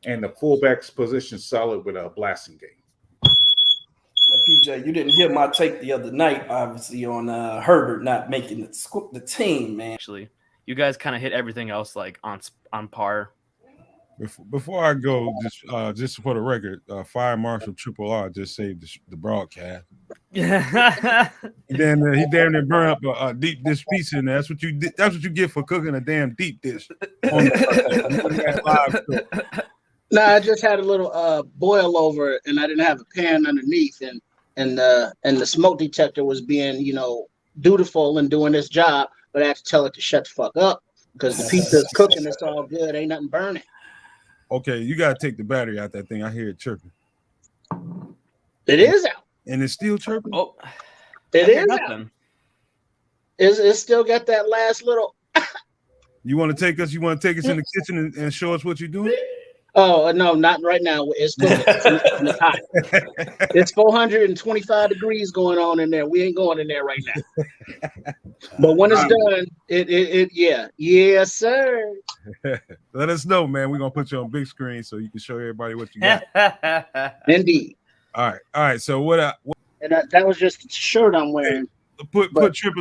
and the fullback's position solid with a blasting game. PJ, you didn't hear my take the other night, obviously, on Herbert not making the team, man. Actually, you guys kind of hit everything else like on par. Before I go, just for the record, Fire Marshal Triple R just saved the broadcast. Yeah. And then he damn near burned up a deep dish pizza in there. That's what you did. That's what you get for cooking a damn deep dish. No, I just had a little boil over, and I didn't have a pan underneath, and the smoke detector was being, dutiful and doing its job, but I had to tell it to shut the fuck up because the pizza's cooking. It's all good. Ain't nothing burning. Okay, you gotta take the battery out that thing. I hear it chirping. It is out, and it's still chirping. Oh, it is out. It's still got that last little. You want to take us? You want to take us in the kitchen and show us what you're doing? Oh no, not right now. It's cooking. It's hot. It's 425 degrees going on in there. We ain't going in there right now. But when it's done, yes, sir. Let us know, man. We're gonna put you on big screen so you can show everybody what you got. Indeed. All right. So what? And that was just the shirt I'm wearing. Put Trip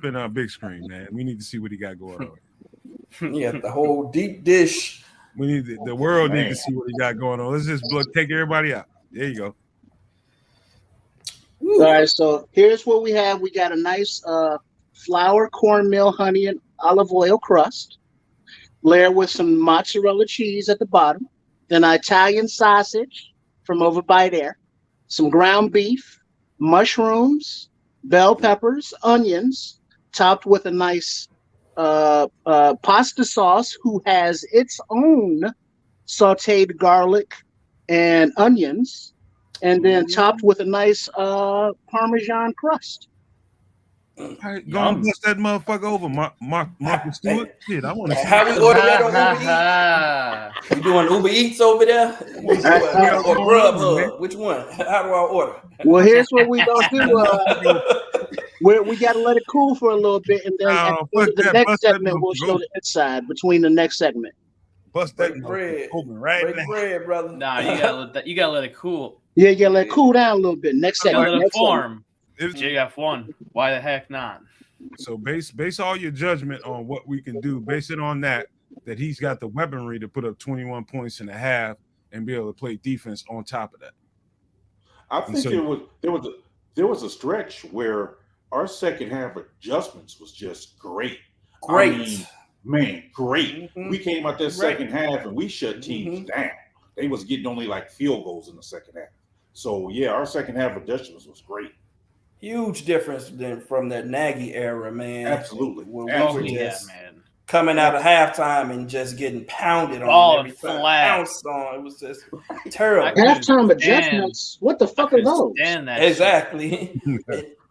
in big screen, man. We need to see what he got going on. Yeah, the whole deep dish. We need the world need to see what he got going on. Let's just take everybody out. There you go. All right, so here's what we have. We got a nice flour, cornmeal, honey, and olive oil crust, layered with some mozzarella cheese at the bottom, then an Italian sausage from over by there, some ground beef, mushrooms, bell peppers, onions, topped with a nice pasta sauce who has its own sauteed garlic and onions, and then topped with a nice Parmesan crust. All right, go and bust that motherfucker over, Marcus Stewart. Shit, I want to see how we order that on Uber Eats. You doing Uber Eats over there? Or Grubhub? Which one? How do I order? Well, here's what we gonna do. We got to let it cool for a little bit, and then at the next segment, we'll show the inside between the next segment. Bust that bread open right now. Bread, brother. Nah, you gotta let it cool. Yeah, you gotta let it cool down a little bit. Next segment. Let it form. JF1. Why the heck not? So base all your judgment on what we can do. Base it on that he's got the weaponry to put up 21 points in a half and be able to play defense on top of that. I think there was a stretch where our second half adjustments was just great. Great. I mean, man, great. Mm-hmm. We came out that second half and we shut teams down. They was getting only like field goals in the second half. So yeah, our second half adjustments was great. Huge difference than from that Nagy era, man. Absolutely. When Absolutely. we were just man. coming out of halftime and just getting pounded on All every time. flat. Pounced on. It was just terrible. Halftime adjustments. What the fuck are those? Exactly.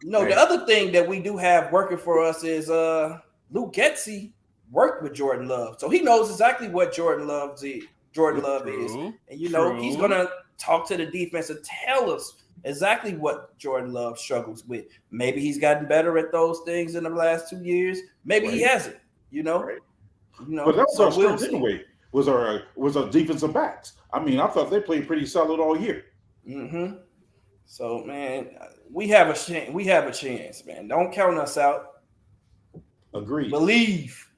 The other thing that we do have working for us is Luke Getsy worked with Jordan Love, so he knows exactly what Jordan Love is. And he's gonna talk to the defense and tell us exactly what Jordan Love struggles with. Maybe he's gotten better at those things in the last 2 years. Maybe he hasn't. But that was our strength anyway. Was our defensive backs. I mean, I thought they played pretty solid all year. Mm-hmm. So man, we have a chance. We have a chance, man. Don't count us out. Agreed. Believe.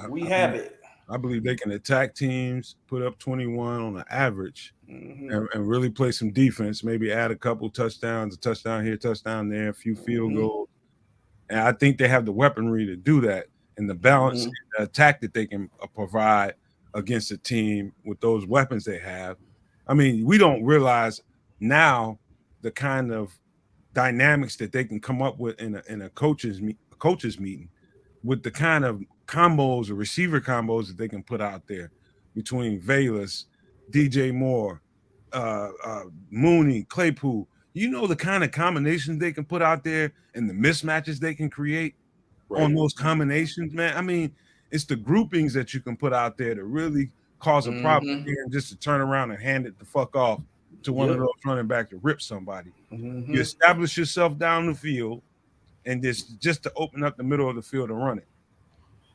We have it. I believe they can attack teams, put up 21 on the average, and really play some defense. Maybe add a couple touchdowns, a touchdown here, touchdown there, a few field goals. And I think they have the weaponry to do that, and the balance the attack that they can provide against a team with those weapons they have. I mean, we don't realize now the kind of dynamics that they can come up with in a coaches meeting with the kind of combos or receiver combos that they can put out there between Valus, DJ Moore, Mooney, Claypool. You know the kind of combinations they can put out there and the mismatches they can create on those combinations, man. I mean, it's the groupings that you can put out there to really cause a problem here and just to turn around and hand it the fuck off to one of those running back to rip somebody. You establish yourself down the field and just to open up the middle of the field and run it.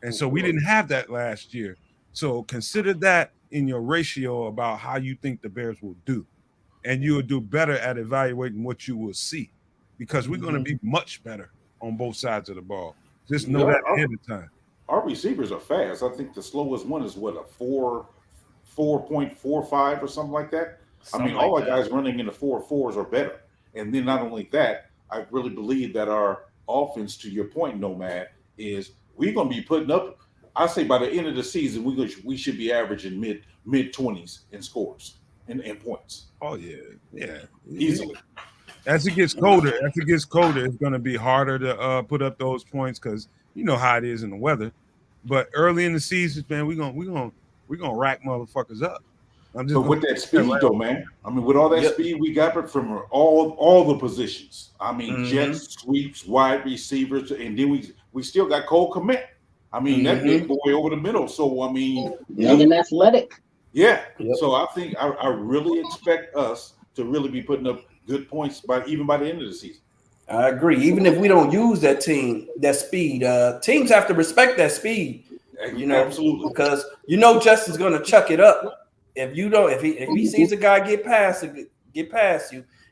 And so we didn't have that last year. So consider that in your ratio about how you think the Bears will do, and you will do better at evaluating what you will see, because we're going to be much better on both sides of the ball. Just know that ahead of time. Our receivers are fast. I think the slowest one is what, a 4.45 or something like that. All our guys running in the 4.4s are better. And then not only that, I really believe that our offense, to your point, Nomad, is we're going to be putting up. I say by the end of the season, we should be averaging mid 20s in scores and points. Oh yeah, easily. As it gets colder, it's going to be harder to put up those points, because you know how it is in the weather. But early in the season, man, we're gonna rack motherfuckers up. But with that speed, though, man, with all that speed we got from all the positions. Jets, sweeps, wide receivers, and then we still got Cole Kmet. That big boy over the middle. So young and athletic. Yeah. Yep. So I think I really expect us to really be putting up good points even by the end of the season. I agree. Even if we don't use that speed, teams have to respect that speed. Absolutely, because Justin's going to chuck it up. If he sees a guy get past you,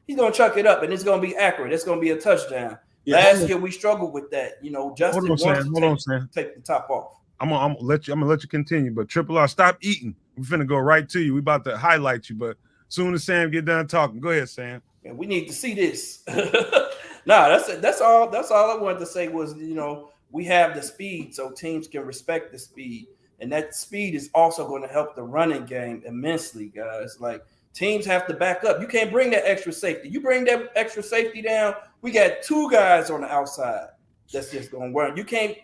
he's going to chuck it up, and it's going to be accurate. It's going to be a touchdown. Yeah. Last year we struggled with that. Justin wants to take the top off. I'm gonna let you continue, but Triple R, stop eating. We're finna go right to you. We about to highlight you, but soon as Sam get done talking, go ahead, Sam. And we need to see this. That's all I wanted to say was, we have the speed, so teams can respect the speed. And that speed is also going to help the running game immensely, guys. Like, teams have to back up. You can't bring that extra safety. You bring that extra safety down, we got two guys on the outside. That's just going to work. You can't.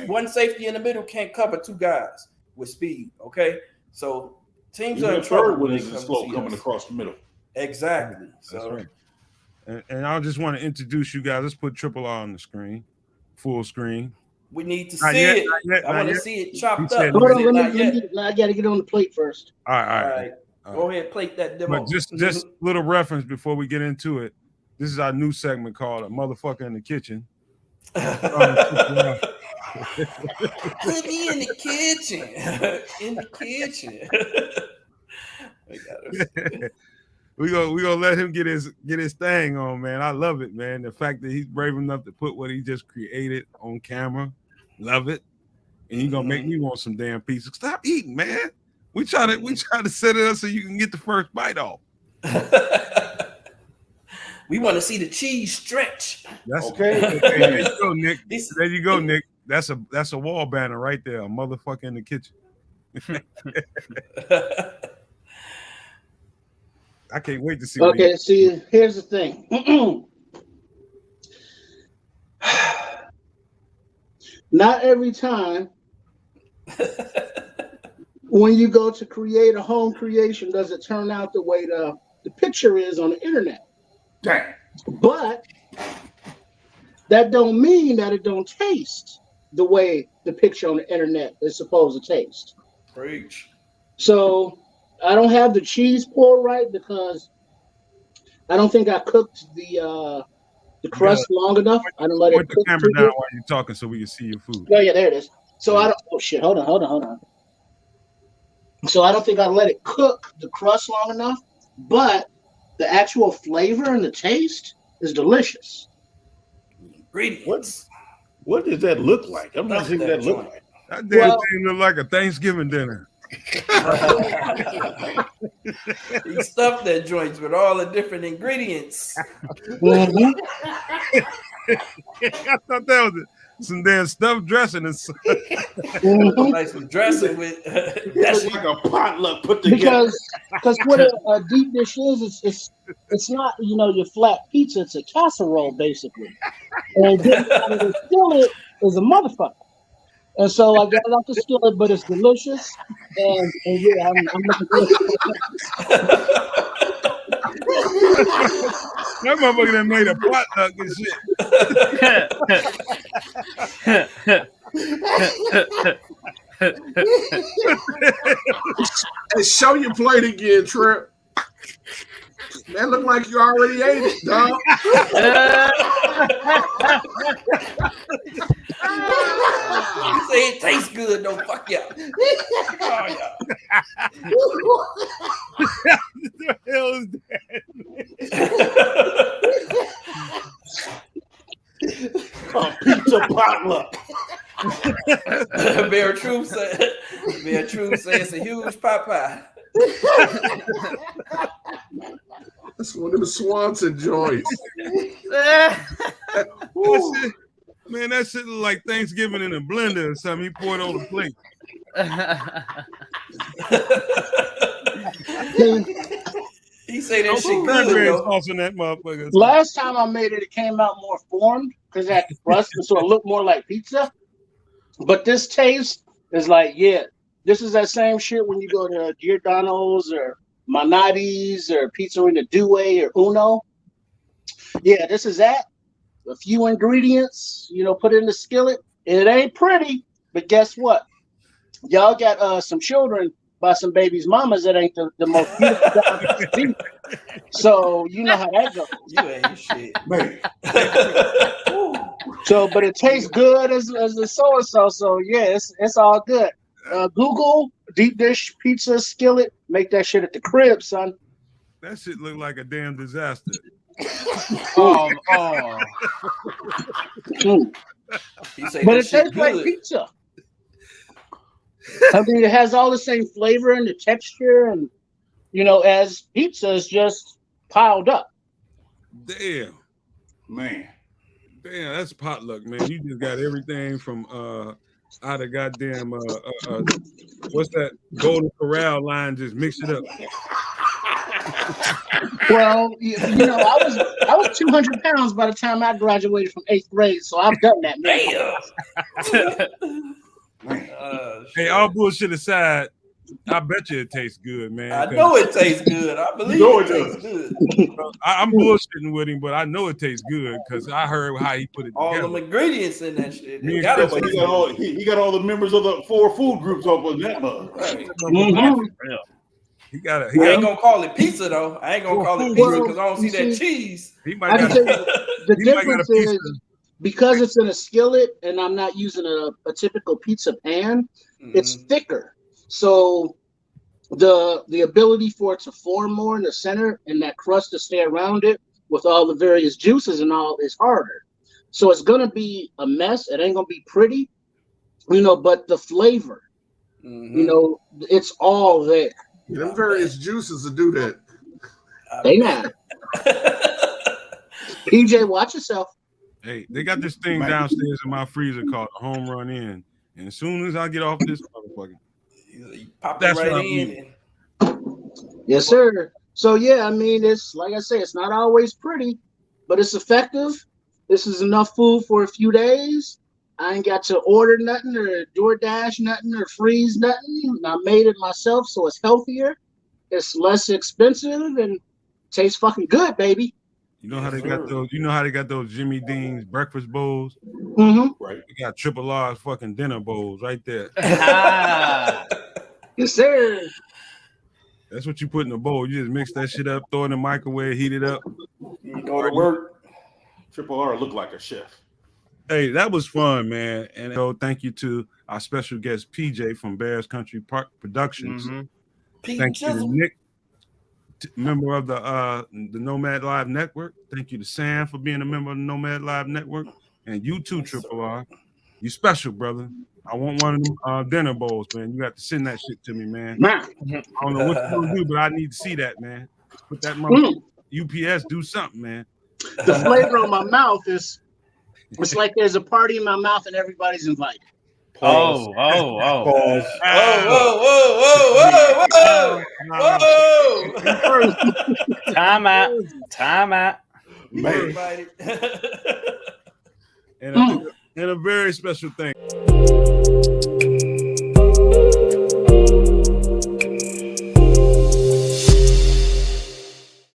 One safety in the middle can't cover two guys with speed. Okay, so teams are in trouble when it's slow coming across the middle. Exactly. That's right. And I just want to introduce you guys. Let's put Triple R on the screen, full screen. We need to see it. I want to see it chopped up. Hold on, I got to get on the plate first. All right. Go ahead, plate that demo. But just little reference before we get into it. This is our new segment called "A Motherfucker in the Kitchen." Put me in the kitchen. In the kitchen. We gonna let him get his thing on, man. I love it, man. The fact that he's brave enough to put what he just created on camera, love it. And you gonna make me want some damn pizza. Stop eating, man. We try to set it up so you can get the first bite off. We want to see the cheese stretch. That's okay. There you go, Nick. There you go, Nick. That's a wall banner right there. A motherfucker in the kitchen. I can't wait to see. Okay, see, here's the thing. Not every time when you go to create a home creation does it turn out the way the picture is on the internet. Dang. But that don't mean that it don't taste the way the picture on the internet is supposed to taste. Preach. So I don't have the cheese poured right because I don't think I cooked the crust long enough. I don't let it cook. Put the camera down while you're talking so we can see your food. Oh yeah, there it is. So I don't. Oh shit! Hold on. So I don't think I let it cook the crust long enough, but the actual flavor and the taste is delicious. Ingredients. What does that look like? I'm not seeing that look like. That damn thing look like a Thanksgiving dinner. He stuffed that joint with all the different ingredients. Mm-hmm. I thought that was some damn stuffed dressing and Like some dressing with that's like a potluck put together. Because what a deep dish is it's not your flat pizza, it's a casserole basically. And then the skillet is a motherfucker. And so I got it off the skillet, but it's delicious. And yeah, I'm looking good. That motherfucker that made a potluck and shit. Hey, show your plate again, Trip. That look like you already ate it, dog. You say it tastes good, though. Fuck y'all. Oh, yeah. The hell is that? Pizza potluck. Bear Truth said it's a huge pot pie. That's one of the Swanson joints. Man, that shit look like Thanksgiving in a blender or something. He poured on the plate. He say that shit Cranberry good, though. sauce in that motherfucker. Last time I made it, it came out more formed because that crust, so it looked more like pizza. But this taste is like, yeah, this is that same shit when you go to Giordano's or Manati's or Pizzeria Due or Uno. Yeah, this is that. A few ingredients, put in the skillet. It ain't pretty, but guess what? Y'all got some children by some babies' mamas that ain't the most beautiful job to see. So you know how that goes. You ain't shit. Man. So, but it tastes good as the soy sauce. So yeah, it's all good. Google deep dish pizza skillet. Make that shit at the crib, son. That shit look like a damn disaster. Oh. He say But that it shit tastes like good. pizza. I mean, it has all the same flavor and the texture, and as pizza is just piled up. Damn, that's potluck, man. You just got everything from out of goddamn what's that Golden Corral line? Just mix it up. Well, I was 200 pounds by the time I graduated from 8th grade, so I've done that. Damn. Hey, all bullshit aside, I bet you it tastes good, man. I know it tastes good. I believe it tastes good. I'm bullshitting with him, but I know it tastes good because I heard how he put it all together. them ingredients in that shit. Me and Gotta Chris, be He got all the members of the 4 food groups up on that mug. right. He got I ain't gonna call it pizza though. I ain't gonna call it pizza because I don't see that cheese. He I might can got tell you, the he might got a difference piece is because it's in a skillet and I'm not using a typical pizza pan, it's thicker. So the ability for it to form more in the center and that crust to stay around it with all the various juices and all is harder. So it's gonna be a mess. It ain't gonna be pretty, but the flavor, it's all there. Them various juices to do that. They not. PJ, watch yourself. Hey, they got this thing downstairs in my freezer called a home run in. And as soon as I get off this motherfucker, You pop That's it right what I in. mean. Yes, sir. So yeah, I mean, it's like I say, it's not always pretty, but it's effective. This is enough food for a few days. I ain't got to order nothing or DoorDash nothing or freeze nothing. I made it myself, so it's healthier. It's less expensive and tastes fucking good, baby. you know how they got those. You know how they got those Jimmy Dean's breakfast bowls. Mm-hmm. Right. We got Triple R's fucking dinner bowls right there. Yes, sir. That's what you put in a bowl. You just mix that shit up, throw it in the microwave, heat it up. You go to work. Triple R look like a chef. Hey, that was fun, man. And thank you to our special guest PJ from Bears Country Park Productions. Thank you to Nick, member of the Nomad Live Network. Thank you to Sam for being a member of the Nomad Live Network. And you too, Triple R. You special, brother. I want one of them dinner bowls, man. You got to send that shit to me, man. I don't know what you're gonna do, but I need to see that, man. Put that UPS, do something, man. The flavor of my mouth is, it's like there's a party in my mouth and everybody's invited. Pause. Whoa. Time out. Man. And a very special thing.